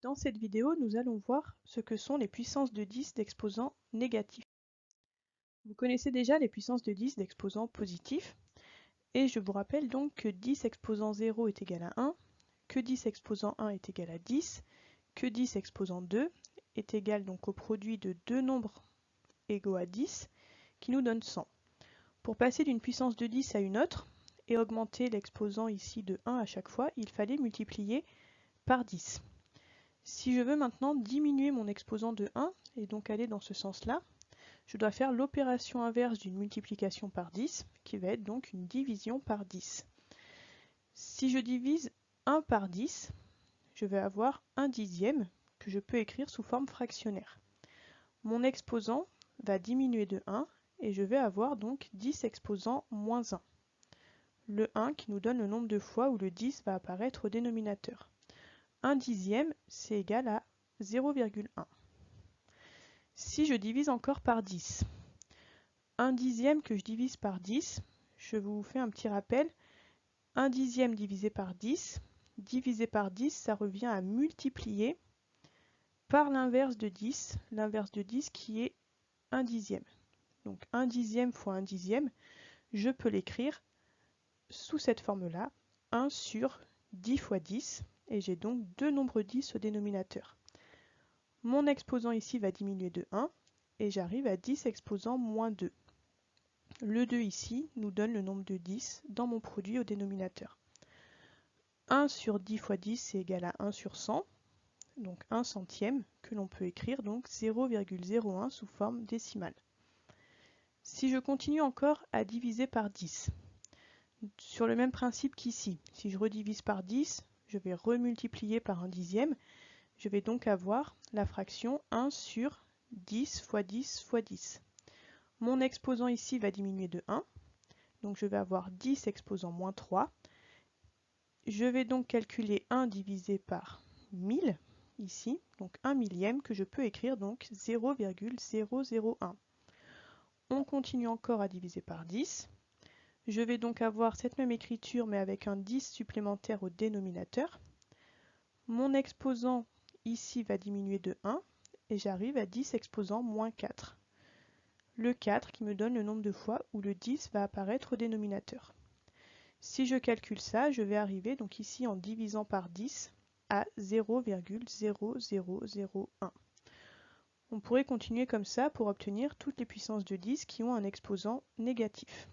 Dans cette vidéo, nous allons voir ce que sont les puissances de 10 d'exposants négatifs. Vous connaissez déjà les puissances de 10 d'exposants positifs, et je vous rappelle donc que 10 exposant 0 est égal à 1, que 10 exposant 1 est égal à 10, que 10 exposant 2 est égal donc au produit de deux nombres égaux à 10, qui nous donne 100. Pour passer d'une puissance de 10 à une autre, et augmenter l'exposant ici de 1 à chaque fois, il fallait multiplier par 10. Si je veux maintenant diminuer mon exposant de 1, et donc aller dans ce sens-là, je dois faire l'opération inverse d'une multiplication par 10, qui va être donc une division par 10. Si je divise 1 par 10, je vais avoir 1 dixième que je peux écrire sous forme fractionnaire. Mon exposant va diminuer de 1, et je vais avoir donc 10 exposant moins 1. Le 1 qui nous donne le nombre de fois où le 10 va apparaître au dénominateur. 1 dixième, c'est égal à 0,1. Si je divise encore par 10, 1 dixième que je divise par 10, je vous fais un petit rappel, 1 dixième divisé par 10 ça revient à multiplier par l'inverse de 10 qui est 1 dixième. Donc 1 dixième fois 1 dixième, je peux l'écrire sous cette forme-là, 1 sur 10 fois 10, et j'ai donc deux nombres 10 au dénominateur. Mon exposant ici va diminuer de 1, et j'arrive à 10 exposant moins 2. Le 2 ici nous donne le nombre de 10 dans mon produit au dénominateur. 1 sur 10 fois 10 c'est égal à 1 sur 100, donc 1 centième, que l'on peut écrire donc 0,01 sous forme décimale. Si je continue encore à diviser par 10, sur le même principe qu'ici, si je redivise par 10, je vais remultiplier par 1 dixième, je vais donc avoir la fraction 1 sur 10 fois 10 fois 10. Mon exposant ici va diminuer de 1, donc je vais avoir 10 exposant moins 3. Je vais donc calculer 1 divisé par 1000, ici, donc 1 millième, que je peux écrire donc 0,001. On continue encore à diviser par 10. Je vais donc avoir cette même écriture, mais avec un 10 supplémentaire au dénominateur. Mon exposant ici va diminuer de 1, et j'arrive à 10 exposant moins 4. Le 4 qui me donne le nombre de fois où le 10 va apparaître au dénominateur. Si je calcule ça, je vais arriver donc ici en divisant par 10 à 0,0001. On pourrait continuer comme ça pour obtenir toutes les puissances de 10 qui ont un exposant négatif.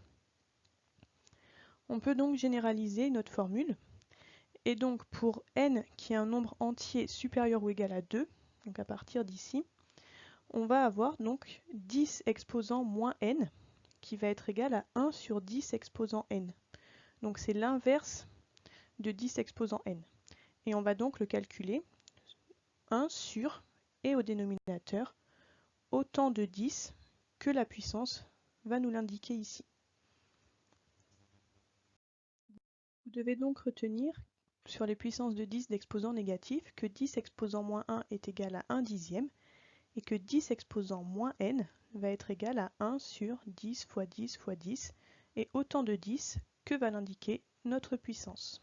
On peut donc généraliser notre formule. Et donc pour n qui est un nombre entier supérieur ou égal à 2, donc à partir d'ici, on va avoir donc 10 exposant moins n qui va être égal à 1 sur 10 exposant n. Donc c'est l'inverse de 10 exposant n. Et on va donc le calculer 1 sur, et au dénominateur, autant de 10 que la puissance va nous l'indiquer ici. Vous devez donc retenir sur les puissances de 10 d'exposants négatifs que 10 exposant moins 1 est égal à 1 dixième et que 10 exposant moins n va être égal à 1 sur 10 fois 10 fois 10 et autant de 10 que va l'indiquer notre puissance.